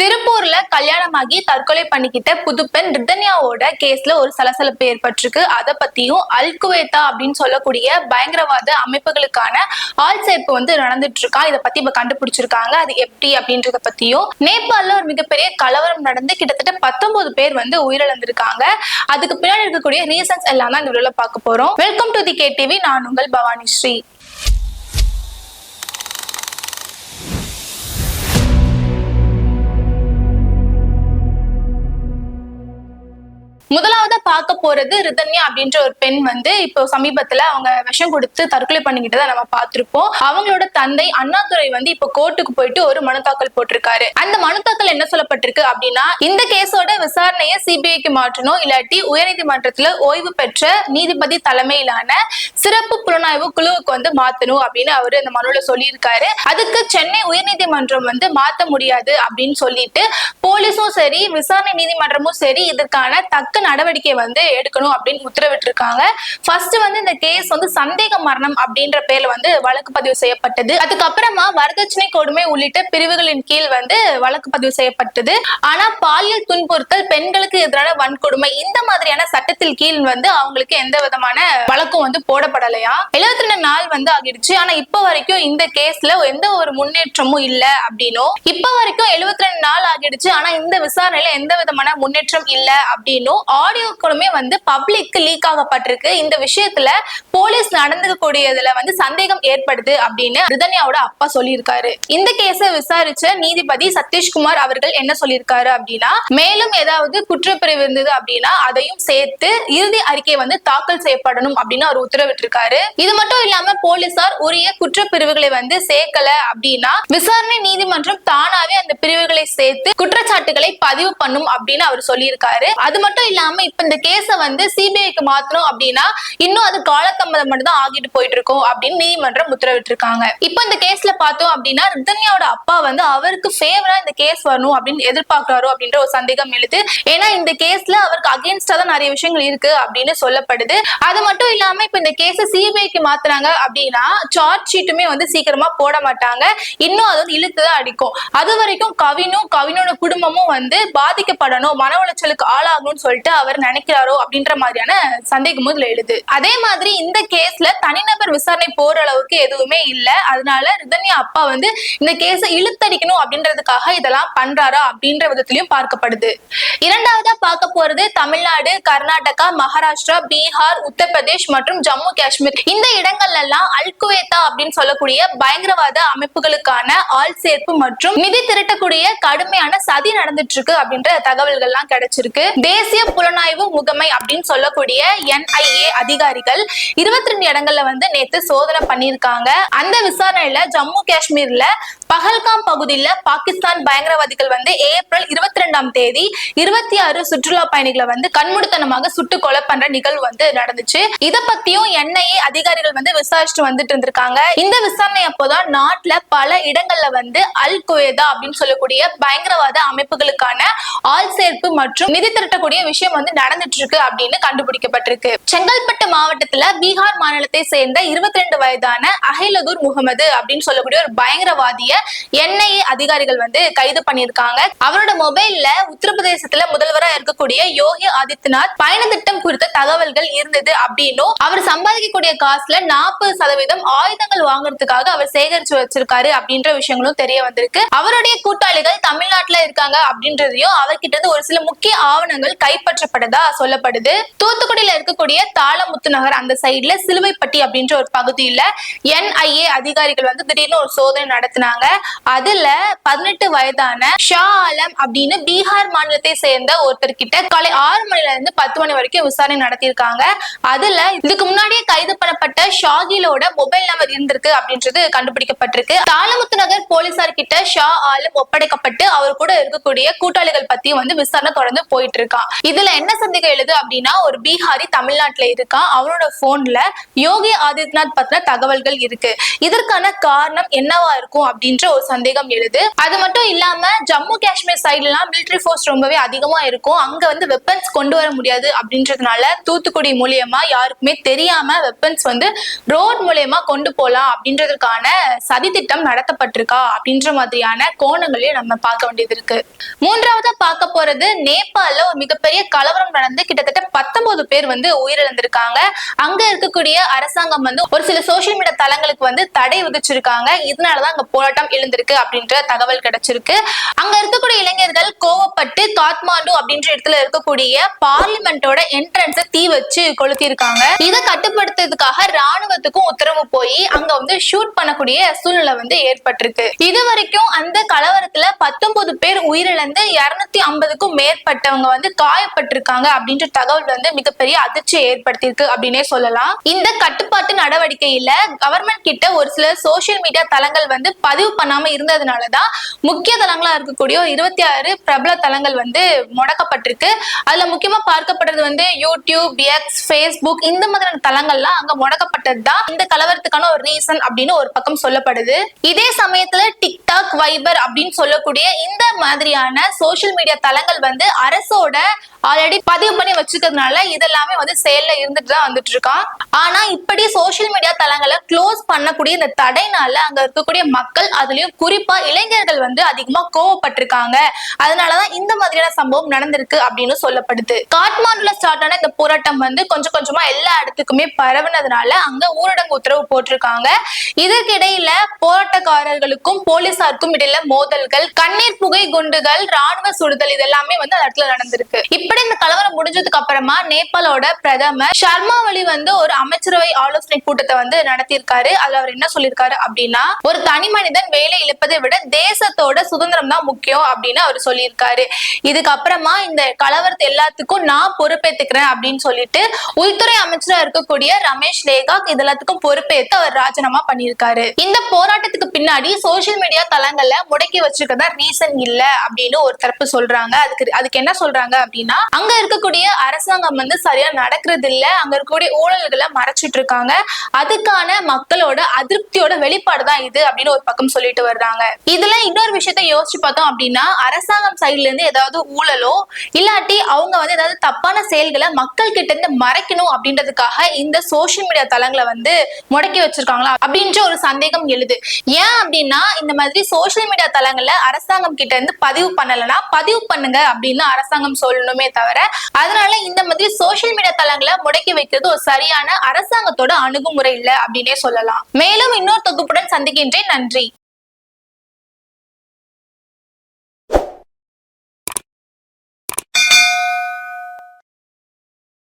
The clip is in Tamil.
திருப்பூர்ல கல்யாணமாகி தற்கொலை பண்ணிக்கிட்ட புதுப்பெண் ரிதன்யாவோட கேஸ்ல ஒரு சலசலப்பு ஏற்பட்டிருக்கு. அதை பத்தியும் அல்குவேதா அப்படின்னு சொல்லக்கூடிய பயங்கரவாத அமைப்புகளுக்கான ஆள் சேர்ப்பு நடந்துட்டு இருக்கா. இதை பத்தி இப்ப கண்டுபிடிச்சிருக்காங்க. அது எப்படி அப்படின்றத பத்தியும், நேபாளல ஒரு மிகப்பெரிய கலவரம் நடந்து கிட்டத்தட்ட 19 பேர் உயிரிழந்திருக்காங்க. அதுக்கு பின்னாடி இருக்கக்கூடிய ரீசன்ஸ் எல்லாம் தான் இந்த வீடியோல பார்க்க போறோம். Welcome to the KTV. நான் உங்கள் பவானி ஸ்ரீ. முதலாவது பார்க்க போறது ரிதன்யா அப்படின்ற ஒரு பெண் இப்போ சமீபத்துல அவங்க விஷம் கொடுத்து தற்கொலை பண்ணிக்கிட்டதை நம்ம பார்த்திருப்போம். அவங்களோட தந்தை அண்ணாதுரை இப்போ கோர்ட்டுக்கு போயிட்டு ஒரு மனு தாக்கல் போட்டிருக்காரு. அந்த மனு தாக்கல் என்ன சொல்லப்பட்டிருக்கு அப்படின்னா, இந்த கேஸோட விசாரணையை CBIக்கு மாற்றணும், இல்லாட்டி உயர்நீதிமன்றத்துல ஓய்வு பெற்ற நீதிபதி தலைமையிலான சிறப்பு புலனாய்வு குழுவுக்கு மாத்தணும் அப்படின்னு அவரு அந்த மனுல சொல்லியிருக்காரு. அதுக்கு சென்னை உயர்நீதிமன்றம் மாத்த முடியாது அப்படின்னு சொல்லிட்டு போலீஸும் சரி விசாரணை நீதிமன்றமும் சரி இதற்கான தக்க நடவடிக்கை எடுக்கணும் அப்படின்னு உத்தரவிட்டிருக்காங்க. ஃபர்ஸ்ட் இந்த கேஸ் சந்தேக மரணம் அப்படின்ற பேர்ல வழக்கு பதிவு செய்யப்பட்டது. அதுக்கப்புறமா வரதட்சணை கொடுமை உள்ளிட்ட பிரிவுகளின் கீழ் வழக்கு பதிவு செய்யப்பட்டது. ஆனா பாலியல் துன்புறுத்தல், பெண்களுக்கு எதிரான வன்கொடுமை இந்த மாதிரியான சட்டத்தில் கீழ் அவங்களுக்கு எந்த விதமான வழக்கும் போடப்படலையா. 72 நாள் ஆகிடுச்சு. ஆனா இப்ப வரைக்கும் இந்த கேஸ்ல எந்த ஒரு முன்னேற்றமும் இல்ல அப்படின்னும், இப்ப வரைக்கும் 72 நாள் ஆகிடுச்சு. ஆனா இந்த விசாரணையில எந்த விதமான முன்னேற்றம் இல்ல அப்படின்னும் ஆடியோக்களுமே பப்ளிக் லீக் ஆகப்பட்டிருக்கு. இந்த விஷயத்துல போலீஸ் நடந்துக்கூடியதுல சந்தேகம் ஏற்படுது அப்படின்னு ரிதன்யாவோட அப்பா சொல்லியிருக்காரு. இந்த கேஸ விசாரிச்ச நீதிபதி சதீஷ்குமார் அவர்கள் என்ன சொல்லியிருக்காரு அப்படின்னா, மேலும் ஏதாவது குற்றப்பிரிவு இருந்தது அப்படின்னா அதையும் சேர்த்து இறுதி அறிக்கை தாக்கல் செய்யப்படணும் அப்படின்னு அவர் உத்தரவிட்டிருக்காரு. இது மட்டும் இல்லாம போலீசார் உரிய குற்றப்பிரிவுகளை சேர்க்கல அப்படின்னா விசாரணை நீதிமன்றம் தானாவே அந்த பிரிவுகளை சேர்த்து குற்றச்சாட்டுகளை பதிவு பண்ணும் அப்படின்னு அவர் சொல்லியிருக்காரு. அது மட்டும் இல்லாம இப்ப இந்த கேஸ CBIக்கு மாத்தணும் அப்படின்னா இன்னும் அது காலதாமதம் மட்டும் தான் ஆகிட்டு போயிட்டு இருக்கும் அப்படின்னு நீதிமன்றம் உத்தரவிட்டிருக்காங்க. இப்ப இந்த கேஸ்ல பார்த்தோம் அப்படின்னா ரிதன்யாவோட அப்பா அவருக்கு ஃபேவரா இந்த கேஸ் வரணும் அப்படின்னு எதிர்பார்க்கிறாரோ அப்படின்ற ஒரு சந்தேகம் எழுது. ஏன்னா இந்த கேஸ்ல அவருக்கு அகைன்ஸ்டா தான் நிறைய விஷயங்கள் இருக்கு அப்படின்னு சொல்லப்படுது. அது மட்டும் இல்லாம இப்ப இந்த கேஸ CBIக்கு மாத்துறாங்க அப்படின்னா சார்ஜ் ஷீட்டுமே சீக்கிரமா போட மாட்டாங்க. இன்னும் அது இழுத்துதான் அடிக்கும். அது வரைக்கும் கவினோட குடும்பமும் பாதிக்கப்படணும், மன உளைச்சலுக்கு ஆளாகணும்னு சொல்லிட்டு அவர் நினைக்கிறாரோ அப்படின்ற மாதிரியான சந்தேகமும் இதுல எழுது. அதே மாதிரி இந்த கேஸ்ல தனிநபர் விசாரணை போற அளவுக்கு எதுவுமே இல்ல. அதனால ரிதன்யா அப்பா இந்த கேஸை இழுத்தடிக்கணும் அப்படின்றதுக்காக இதெல்லாம் பண்றாரா அப்படின்ற விதத்திலையும் பார்க்கப்படுது. இரண்டாவதா பார்க்க போறது தமிழ்நாடு, கர்நாடகா, மகாராஷ்டிரா, பீகார், உத்தரப்பிரதேஷ் மற்றும் ஜம்மு காஷ்மீர். இந்த இடங்கள்ல எல்லாம் அல்குவேதா அப்படின்னு சொல்லக்கூடிய பயங்கரவாத அமைப்புகளுக்கான ஆள் சேர்ப்பு மற்றும் நிதி திரட்டக்கூடிய கடுமையான சதி நடந்துட்டு இருக்கு அப்படின்ற தகவல்கள் எல்லாம் கிடைச்சிருக்கு. தேசிய புலனாய்வு முகமை அப்படின்னு சொல்லக்கூடிய NIA அதிகாரிகள் 22 இடங்கள்ல நேத்து சோதனை பண்ணிருக்காங்க. அந்த விசாரணையில ஜம்மு காஷ்மீர்ல பஹல்காம் பகுதியில பாகிஸ்தான் பயங்கரவாதிகள் ஏப்ரல் 22ஆம் தேதி 26 சுற்றுலா பயணிகளை கண்மூடித்தனமாக சுட்டு கொலை பண்ற நிகழ்வு நடந்துச்சு. இத பத்தியும் NIA அதிகாரிகள் விசாரிச்சுட்டு வந்துட்டு இருந்திருக்காங்க. இந்த விசாரணை அப்போதான் நாட்டுல பல இடங்கள்ல அல்குவேதா அப்படின்னு சொல்லக்கூடிய பயங்கரவாத அமைப்புகளுக்கான ஆள் சேர்ப்பு மற்றும் நிதி திரட்டக்கூடிய விஷயம் நடந்துட்டு இருக்கு அப்படின்னு கண்டுபிடிக்கப்பட்டிருக்கு. செங்கல்பட்டு மாவட்டத்துல பீகார் மாநிலத்தை சேர்ந்த 22 வயதான அஹிலதுர் முகமது அப்படின்னு சொல்லக்கூடிய ஒரு பயங்கரவாதிய NIA அதிகாரிகள் கைது பண்ணிருக்காங்க. அவரோட மொபைல்ல உத்தரப்பிரதேசத்துல முதல்வரா இருக்கக்கூடிய யோகி ஆதித்யநாத் பயண திட்டம் குறித்த தகவல்கள் இருந்தது அப்படின்னும், அவர் சம்பாதிக்கக்கூடிய காசுல 40% ஆயுதங்கள் வாங்குறதுக்காக அவர் சேகரிச்சு வச்சிருக்காரு அப்படின்ற விஷயங்களும் தெரிய வந்திருக்கு. அவருடைய கூட்டாளிகள் தமிழ்நாட்டுல இருக்காங்க அப்படின்றதையும் அவர்கிட்ட இருந்து ஒரு சில முக்கிய ஆவணங்கள் கைப்பற்றப்பட்டதா சொல்லப்படுது. தூத்துக்குடியில இருக்கக்கூடிய தாளமுத்து நகர் அந்த சைடுல சிலுவைப்பட்டி அப்படின்ற ஒரு பகுதியில NIA அதிகாரிகள் திடீர்னு ஒரு சோதனை நடத்தினாங்க. அதுல 18 வயதான ஷா ஆலம் அப்படின்னு பீகார் மாநிலத்தை சேர்ந்த ஒருத்தர் கிட்ட காலை 6 மணில இருந்து 10 மணி வரைக்கும் விசாரணை நடத்தியிருக்காங்க. அதுல இதுக்கு முன்னாடியே கைது பண்ணப்பட்ட ஷாகிலோட மொபைல் நம்பர் இருந்திருக்கு அப்படின்றது கண்டுபிடிக்கப்பட்டிருக்கு. தாளமுத்து நகர் போலீசார் கிட்ட ஷா ஆலம் ஒப்படைக்கப்பட்டு அவர் கூட இருக்கக்கூடிய கூட்டாளிகள் பத்தியும் விசாரணை தொடர்ந்து போயிட்டு இருக்கான். இதுல என்ன சந்தேகம் எழுது அப்படின்னா, ஒரு பீகாரி தமிழ்நாட்டுல இருக்கான். அவனோட போன்ல யோகி ஆதித்யநாத் பத்தின தகவல்கள் இருக்கு. இதற்கான காரணம் என்னவா இருக்கும் அப்படின்ற அப்படின்ற ஒரு சந்தேகம் எழுது. அது மட்டும் இல்லாம ஜம்மு காஷ்மீர் சைட்ல எல்லாம் மிலிட்டரி போர்ஸ் ரொம்பவே அதிகமா இருக்கும், அங்க வந்து வெப்பன்ஸ் கொண்டு வர முடியாது அப்படின்றதுனால தூத்துக்குடி மூலியமா யாருக்குமே தெரியாம வெப்பன்ஸ் வந்து ரோட் மூலியமா கொண்டு போலாம் அப்படின்றதுக்கான சதித்திட்டம் நடத்தப்பட்டிருக்கா அப்படின்ற மாதிரியான கோணங்களையும் நம்ம பார்க்க வேண்டியது இருக்கு. மூன்றாவதா பார்க்க போறது நேபாளல ஒரு மிகப்பெரிய கலவரம் நடந்து கிட்டத்தட்ட 19 பேர் வந்து உயிரிழந்திருக்காங்க. அங்க இருக்கக்கூடிய அரசாங்கம் வந்து ஒரு சில சோசியல் மீடியா தளங்களுக்கு வந்து தடை விதிச்சிருக்காங்க. இதனாலதான் அங்க போராட்டம் எழுந்திருக்கு அப்படின்ற தகவல் கிடைச்சிருக்கு. அங்க இருக்கக்கூடிய இளைஞர்கள் கோவப்பட்டு காத்மாண்டு அப்படின்ற இடத்துல இருக்கக்கூடிய பார்லிமெண்டோட என்ட்ரன்ஸை தீ வச்சு கொளுத்தி இருக்காங்க. இதை கட்டுப்படுத்துறதுக்காக ராணுவத்துக்கும் உத்தரவு போய் அங்க வந்து ஷூட் பண்ணக்கூடிய சூழ்நிலை வந்து ஏற்பட்டிருக்கு. இது வரைக்கும் அந்த கலவரத்துல 19 பேர் உயிரிழந்து 250க்கும் மேற்பட்டவங்க வந்து காயப்பட்டிருக்காங்க அப்படின்ற தகவல் வந்து மிகப்பெரிய அதிர்ச்சியை ஏற்படுத்தியிருக்கு அப்படின்னே சொல்லலாம். இந்த கட்டுப்பாட்டு நடவடிக்கையில கவர்மெண்ட் கிட்ட ஒரு சில சோசியல் மீடியா தளங்கள் வந்து பதிவு பண்ணாம இருந்ததுனாலதான் முக்கிய தளங்களா இருக்கக்கூடிய 26 பிரபல தளங்கள் வந்து முடக்கப்பட்டிருக்கு. அதுல முக்கியமா பார்க்கப்படுறது வந்து யூடியூப், எக்ஸ், ஃபேஸ்புக் இந்த மாதிரியான தளங்கள்லாம் அங்க முடக்கப்பட்டதுதான் இந்த கலவரத்துக்கான ஒரு ரீசன் அப்படின்னு ஒரு பக்கம் சொல்லப்படுது. இதே சமயத்துல டிக்டாக், வைபர் அப்படின்னு சொல்லக்கூடிய இந்த மாதிரியான சோசியல் மீடியா தளங்கள் வந்து அரசோட ஆல்ரெடி பதிவு பண்ணி வச்சுக்கிறதுனால இதெல்லாமே வந்து செயல்ல இருந்துட்டு தான் வந்துட்டு இருக்கான். ஆனா இப்படி சோசியல் மீடியா தளங்களை க்ளோஸ் பண்ணக்கூடிய இந்த தடைனால அங்க இருக்கக்கூடிய மக்கள், அதுலயும் குறிப்பா இளைஞர்கள் வந்து அதிகமா கோவப்பட்டிருக்காங்க. அதனாலதான் இந்த மாதிரியான சம்பவம் நடந்திருக்கு அப்படின்னு சொல்லப்படுது. காட்மாண்டுல ஸ்டார்ட் ஆன இந்த போராட்டம் வந்து கொஞ்சம் கொஞ்சமா எல்லா இடத்துக்குமே பரவுனதுனால அங்க ஊரடங்கு உத்தரவு போட்டிருக்காங்க. இதற்கிடையில போராட்டக்காரர்களுக்கும் போலீசாருக்கும் இடையில மோதல்கள், கண்ணீர் புகை குண்டுகள், ராணுவ சுடுதல் இதெல்லாமே வந்து அந்த இடத்துல நடந்திருக்கு. இப்படி இந்த கலவரம் முடிஞ்சதுக்கு அப்புறமா நேபாளோட பிரதமர் ஷர்மா ஒலி வந்து ஒரு அமைச்சரவை ஆலோசனை கூட்டத்தை வந்து நடத்தியிருக்காரு. அதுல அவர் என்ன சொல்லியிருக்காரு அப்படின்னா, ஒரு தனி மனிதன் வேலை இழப்பதை விட தேசத்தோட சுதந்திரம் தான் முக்கியம் அப்படின்னு அவர் சொல்லியிருக்காரு. இதுக்கப்புறமா இந்த கலவரத்தை எல்லாத்துக்கும் நான் பொறுப்பேற்றுக்கிறேன் அப்படின்னு சொல்லிட்டு உள்துறை அமைச்சரா இருக்கக்கூடிய ரமேஷ் லேகாக் இது எல்லாத்துக்கும் பொறுப்பேற்று அவர் ராஜினாமா பண்ணியிருக்காரு. இந்த போராட்டத்துக்கு பின்னாடி சோசியல் மீடியா தளங்கள்ல முடக்கி வச்சிருக்கதா ரீசன் இல்ல அப்படின்னு ஒரு தரப்பு சொல்றாங்க. அதுக்கு என்ன சொல்றாங்க அப்படின்னா, அங்க இருக்கக்கூடிய அரசாங்கம் வந்து சரியா நடக்கிறது இல்ல, அங்க இருக்கக்கூடிய ஊழல்களை மறைச்சிட்டு இருக்காங்க, அதுக்கான மக்களோட அதிருப்தியோட வெளிப்பாடுதான் இது அப்படின்னு ஒரு பக்கம் சொல்லிட்டு வர்றாங்க. இதுல இன்னொரு விஷயத்த யோசிச்சு பார்த்தோம் அப்படின்னா, அரசாங்கம் சைட்ல இருந்து ஏதாவது ஊழலோ இல்லாட்டி அவங்க வந்து ஏதாவது தப்பான செயல்களை மக்கள் கிட்ட இருந்து மறைக்கணும் அப்படின்றதுக்காக இந்த சோசியல் மீடியா தளங்களை வந்து முடக்கி வச்சிருக்காங்களா அப்படின்ற ஒரு சந்தேகம் எழுது. ஏன் அப்படின்னா, இந்த மாதிரி சோசியல் மீடியா தளங்கள்ல அரசாங்கம் கிட்ட இருந்து பதிவு பண்ணலன்னா பதிவு பண்ணுங்க அப்படின்னு அரசாங்கம் சொல்லணுமே தவிர, அதனால இந்த மாதிரி சோசியல் மீடியா தளங்களை முடக்கி வைக்கிறது ஒரு சரியான அரசாங்கத்தோட அணுகுமுறை இல்லை அப்படின்னே சொல்லலாம். மேலும் இன்னொரு தொகுப்புடன் சந்திக்கின்றேன். நன்றி.